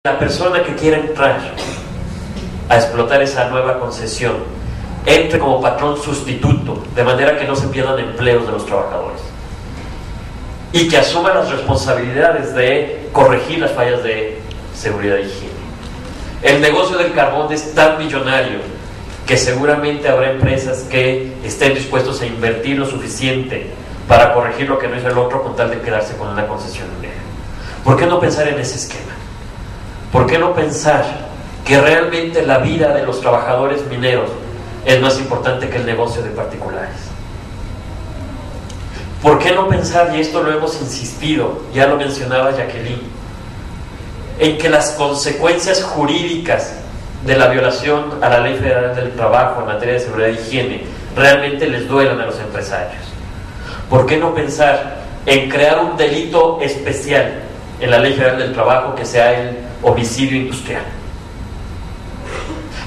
la persona que quiera entrar a explotar esa nueva concesión entre como patrón sustituto, de manera que no se pierdan empleos de los trabajadores y que asuma las responsabilidades de corregir las fallas de seguridad e higiene. El negocio del carbón es tan millonario que seguramente habrá empresas que estén dispuestos a invertir lo suficiente para corregir lo que no hizo el otro con tal de quedarse con una concesión minera. ¿Por qué no pensar en ese esquema? ¿Por qué no pensar que realmente la vida de los trabajadores mineros es más importante que el negocio de particulares? ¿Por qué no pensar, y esto lo hemos insistido, ya lo mencionaba Jacqueline, en que las consecuencias jurídicas de la violación a la Ley Federal del Trabajo en materia de seguridad e higiene realmente les duelan a los empresarios? ¿Por qué no pensar en crear un delito especial en la Ley Federal del Trabajo que sea el homicidio industrial?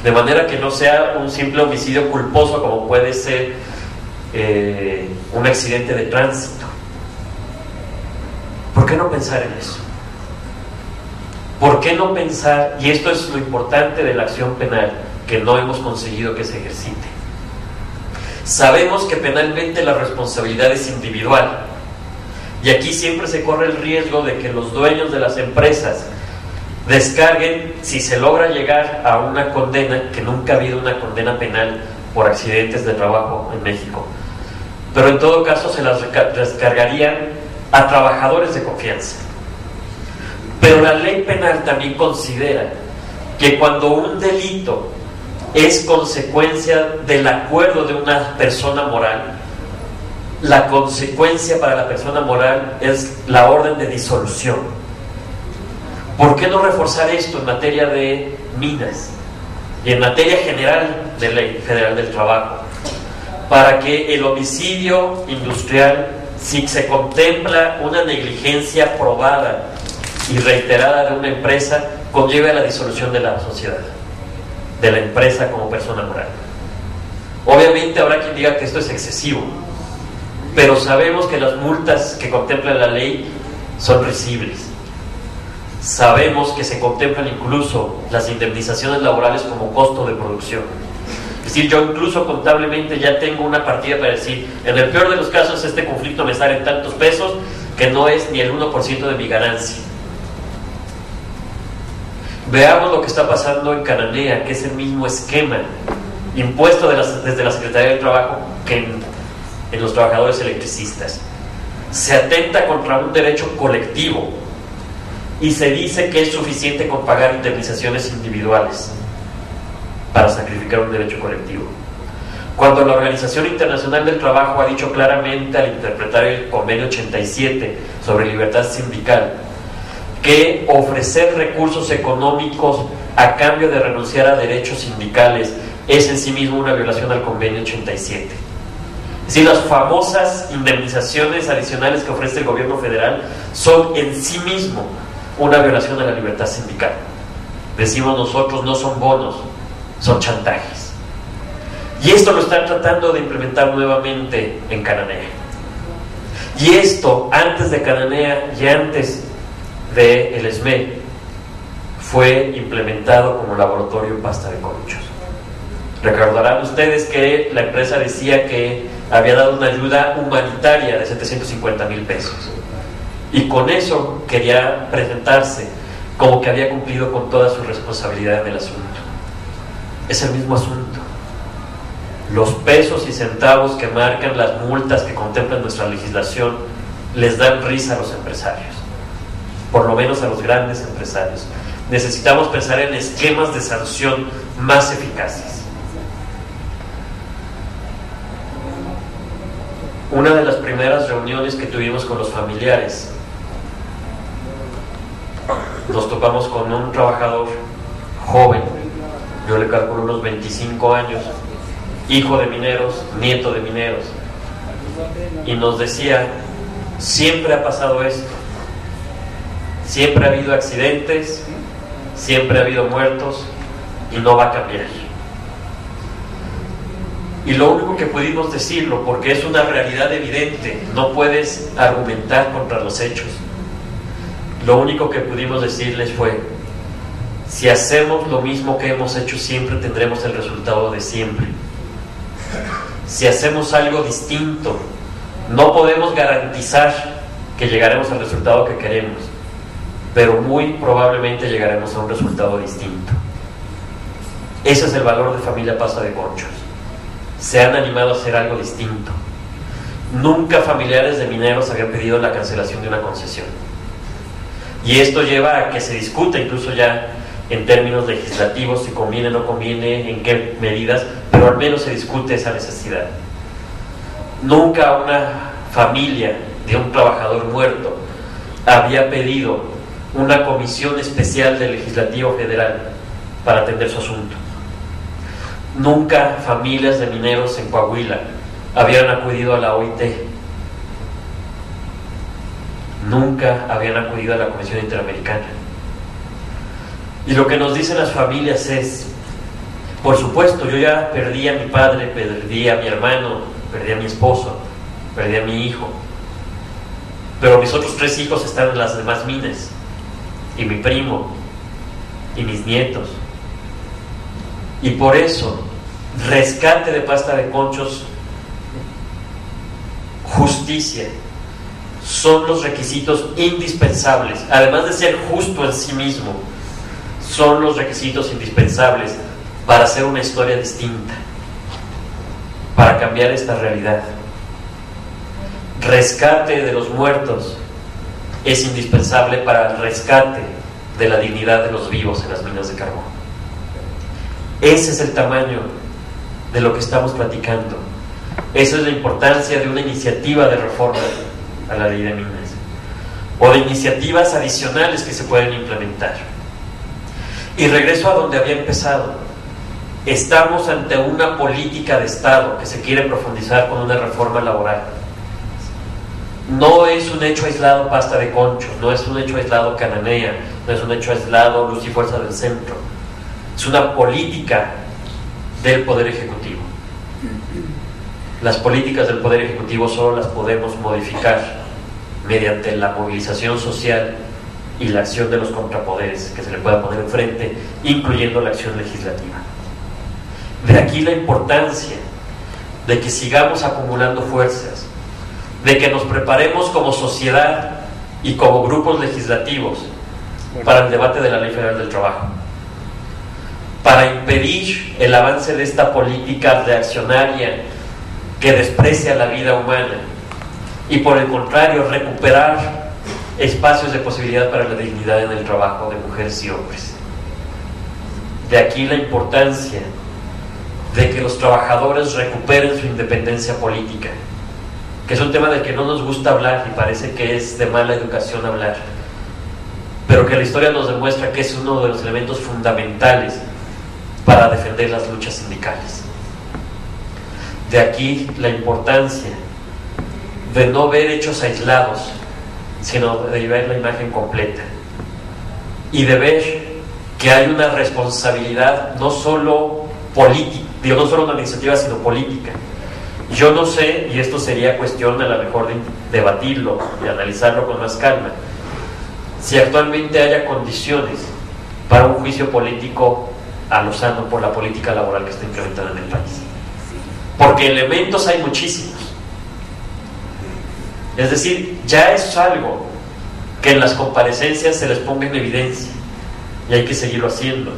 De manera que no sea un simple homicidio culposo como puede ser un accidente de tránsito. ¿Por qué no pensar en eso? ¿Por qué no pensar, y esto es lo importante de la acción penal, que no hemos conseguido que se ejercite? Sabemos que penalmente la responsabilidad es individual, y aquí siempre se corre el riesgo de que los dueños de las empresas descarguen, si se logra llegar a una condena, que nunca ha habido una condena penal por accidentes de trabajo en México, pero en todo caso se las descargarían a trabajadores de confianza. Pero la ley penal también considera que cuando un delito es consecuencia del acuerdo de una persona moral, la consecuencia para la persona moral es la orden de disolución. ¿Por qué no reforzar esto en materia de minas y en materia general de Ley Federal del Trabajo? Para que el homicidio industrial, si se contempla una negligencia probada y reiterada de una empresa, conlleve a la disolución de la sociedad, de la empresa como persona moral. Obviamente habrá quien diga que esto es excesivo, pero sabemos que las multas que contempla la ley son risibles. Sabemos que se contemplan incluso las indemnizaciones laborales como costo de producción. Es decir, yo incluso contablemente ya tengo una partida para decir, en el peor de los casos este conflicto me sale en tantos pesos, que no es ni el 1% de mi ganancia. Veamos lo que está pasando en Cananea, que es el mismo esquema impuesto desde la Secretaría del Trabajo que en los trabajadores electricistas. Se atenta contra un derecho colectivo y se dice que es suficiente con pagar indemnizaciones individuales para sacrificar un derecho colectivo, cuando la Organización Internacional del Trabajo ha dicho claramente al interpretar el Convenio 87 sobre libertad sindical que ofrecer recursos económicos a cambio de renunciar a derechos sindicales es en sí mismo una violación al Convenio 87. Es decir, las famosas indemnizaciones adicionales que ofrece el gobierno federal son en sí mismo una violación a la libertad sindical. Decimos nosotros, no son bonos, son chantajes. Y esto lo están tratando de implementar nuevamente en Cananea. Y esto, antes de Cananea y antes de el SME, fue implementado como laboratorio en pasta de corruchos. Recordarán ustedes que la empresa decía que había dado una ayuda humanitaria de 750,000 pesos y con eso quería presentarse como que había cumplido con toda su responsabilidad en el asunto. Es el mismo asunto. Los pesos y centavos que marcan las multas que contempla nuestra legislación les dan risa a los empresarios, por lo menos a los grandes empresarios. Necesitamos pensar en esquemas de sanción más eficaces. Una de las primeras reuniones que tuvimos con los familiares, nos topamos con un trabajador joven, yo le calculo unos 25 años, hijo de mineros, nieto de mineros, y nos decía, siempre ha pasado esto, siempre ha habido accidentes, siempre ha habido muertos y no va a cambiar. Y lo único que pudimos decirlo, porque es una realidad evidente, no puedes argumentar contra los hechos, lo único que pudimos decirles fue: Si hacemos lo mismo que hemos hecho siempre, tendremos el resultado de siempre. Si hacemos algo distinto, no podemos garantizar que llegaremos al resultado que queremos, pero muy probablemente llegaremos a un resultado distinto. Ese es el valor de Familia Pasta de Conchos. Se han animado a hacer algo distinto. Nunca familiares de mineros habían pedido la cancelación de una concesión. Y esto lleva a que se discuta incluso ya en términos legislativos si conviene o no conviene, en qué medidas, pero al menos se discute esa necesidad. Nunca una familia de un trabajador muerto había pedido una comisión especial del Legislativo Federal para atender su asunto. Nunca familias de mineros en Coahuila habían acudido a la OIT. Nunca habían acudido a la Comisión Interamericana. Y lo que nos dicen las familias es: por supuesto, yo ya perdí a mi padre, perdí a mi hermano, perdí a mi esposo, perdí a mi hijo, pero mis otros 3 hijos están en las demás minas, y mi primo, y mis nietos. Y por eso, rescate de Pasta de Conchos, justicia, son los requisitos indispensables. Además de ser justo en sí mismo, son los requisitos indispensables para hacer una historia distinta, para cambiar esta realidad. Rescate de los muertos es indispensable para el rescate de la dignidad de los vivos en las minas de carbón. Ese es el tamaño de lo que estamos platicando. Esa es la importancia de una iniciativa de reforma a la ley de minas, o de iniciativas adicionales que se pueden implementar. Y regreso a donde había empezado. Estamos ante una política de Estado que se quiere profundizar con una reforma laboral. No es un hecho aislado Pasta de Conchos, no es un hecho aislado Cananea, no es un hecho aislado Luz y Fuerza del Centro. Es una política del Poder Ejecutivo. Las políticas del Poder Ejecutivo solo las podemos modificar mediante la movilización social y la acción de los contrapoderes que se le pueda poner enfrente, incluyendo la acción legislativa. De aquí la importancia de que sigamos acumulando fuerzas, de que nos preparemos como sociedad y como grupos legislativos para el debate de la Ley Federal del Trabajo, para impedir el avance de esta política reaccionaria que desprecia la vida humana y, por el contrario, recuperar espacios de posibilidad para la dignidad en el trabajo de mujeres y hombres. De aquí la importancia de que los trabajadores recuperen su independencia política, que es un tema del que no nos gusta hablar y parece que es de mala educación hablar, pero que la historia nos demuestra que es uno de los elementos fundamentales para defender las luchas sindicales. De aquí la importancia de no ver hechos aislados, sino de ver la imagen completa y de ver que hay una responsabilidad no solo política, no solo una iniciativa, sino política. Yo no sé, y esto sería cuestión a lo mejor de debatirlo y analizarlo con más calma, si actualmente haya condiciones para un juicio político a Lozano por la política laboral que está implementada en el país, porque elementos hay muchísimos. Es decir, ya es algo que en las comparecencias se les ponga en evidencia y hay que seguirlo haciendo,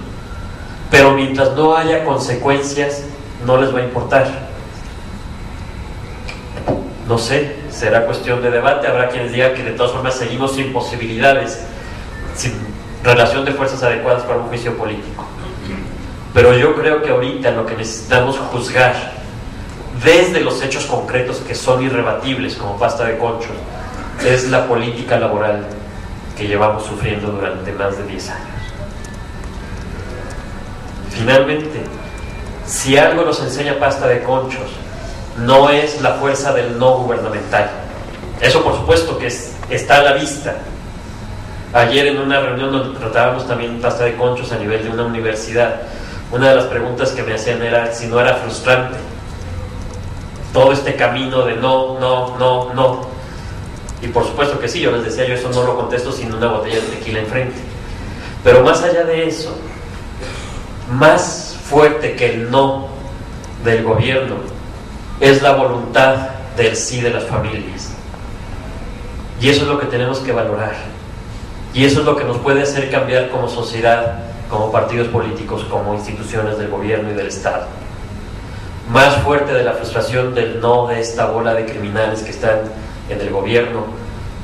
pero mientras no haya consecuencias no les va a importar. No sé, será cuestión de debate. Habrá quienes digan que de todas formas seguimos sin posibilidades, sin relación de fuerzas adecuadas para un juicio político, pero yo creo que ahorita lo que necesitamos juzgar desde los hechos concretos que son irrebatibles como Pasta de Conchos es la política laboral que llevamos sufriendo durante más de 10 años. Finalmente, si algo nos enseña Pasta de Conchos, no es la fuerza del no gubernamental. Eso por supuesto que está a la vista. Ayer en una reunión donde tratábamos también Pasta de Conchos a nivel de una universidad, una de las preguntas que me hacían era si no era frustrante todo este camino de no. Y por supuesto que sí, yo les decía, yo eso no lo contesto sin una botella de tequila enfrente. Pero más allá de eso, más fuerte que el no del gobierno es la voluntad del sí de las familias. Y eso es lo que tenemos que valorar. Y eso es lo que nos puede hacer cambiar como sociedad, como partidos políticos, como instituciones del gobierno y del Estado. Más fuerte de la frustración del no de esta bola de criminales que están en el gobierno,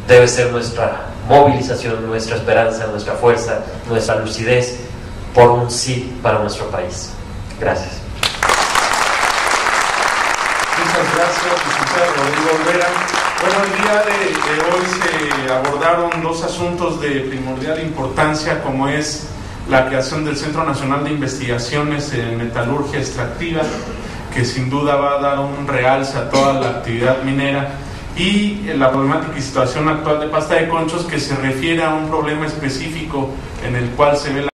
debe ser nuestra movilización, nuestra esperanza, nuestra fuerza, nuestra lucidez por un sí para nuestro país. Gracias. Muchas gracias, licenciado Rodrigo Olvera. Bueno, el día de hoy se abordaron dos asuntos de primordial importancia, como es la creación del Centro Nacional de Investigaciones en Metalurgia Extractiva, que sin duda va a dar un realce a toda la actividad minera, y la problemática y situación actual de Pasta de Conchos, que se refiere a un problema específico en el cual se ve la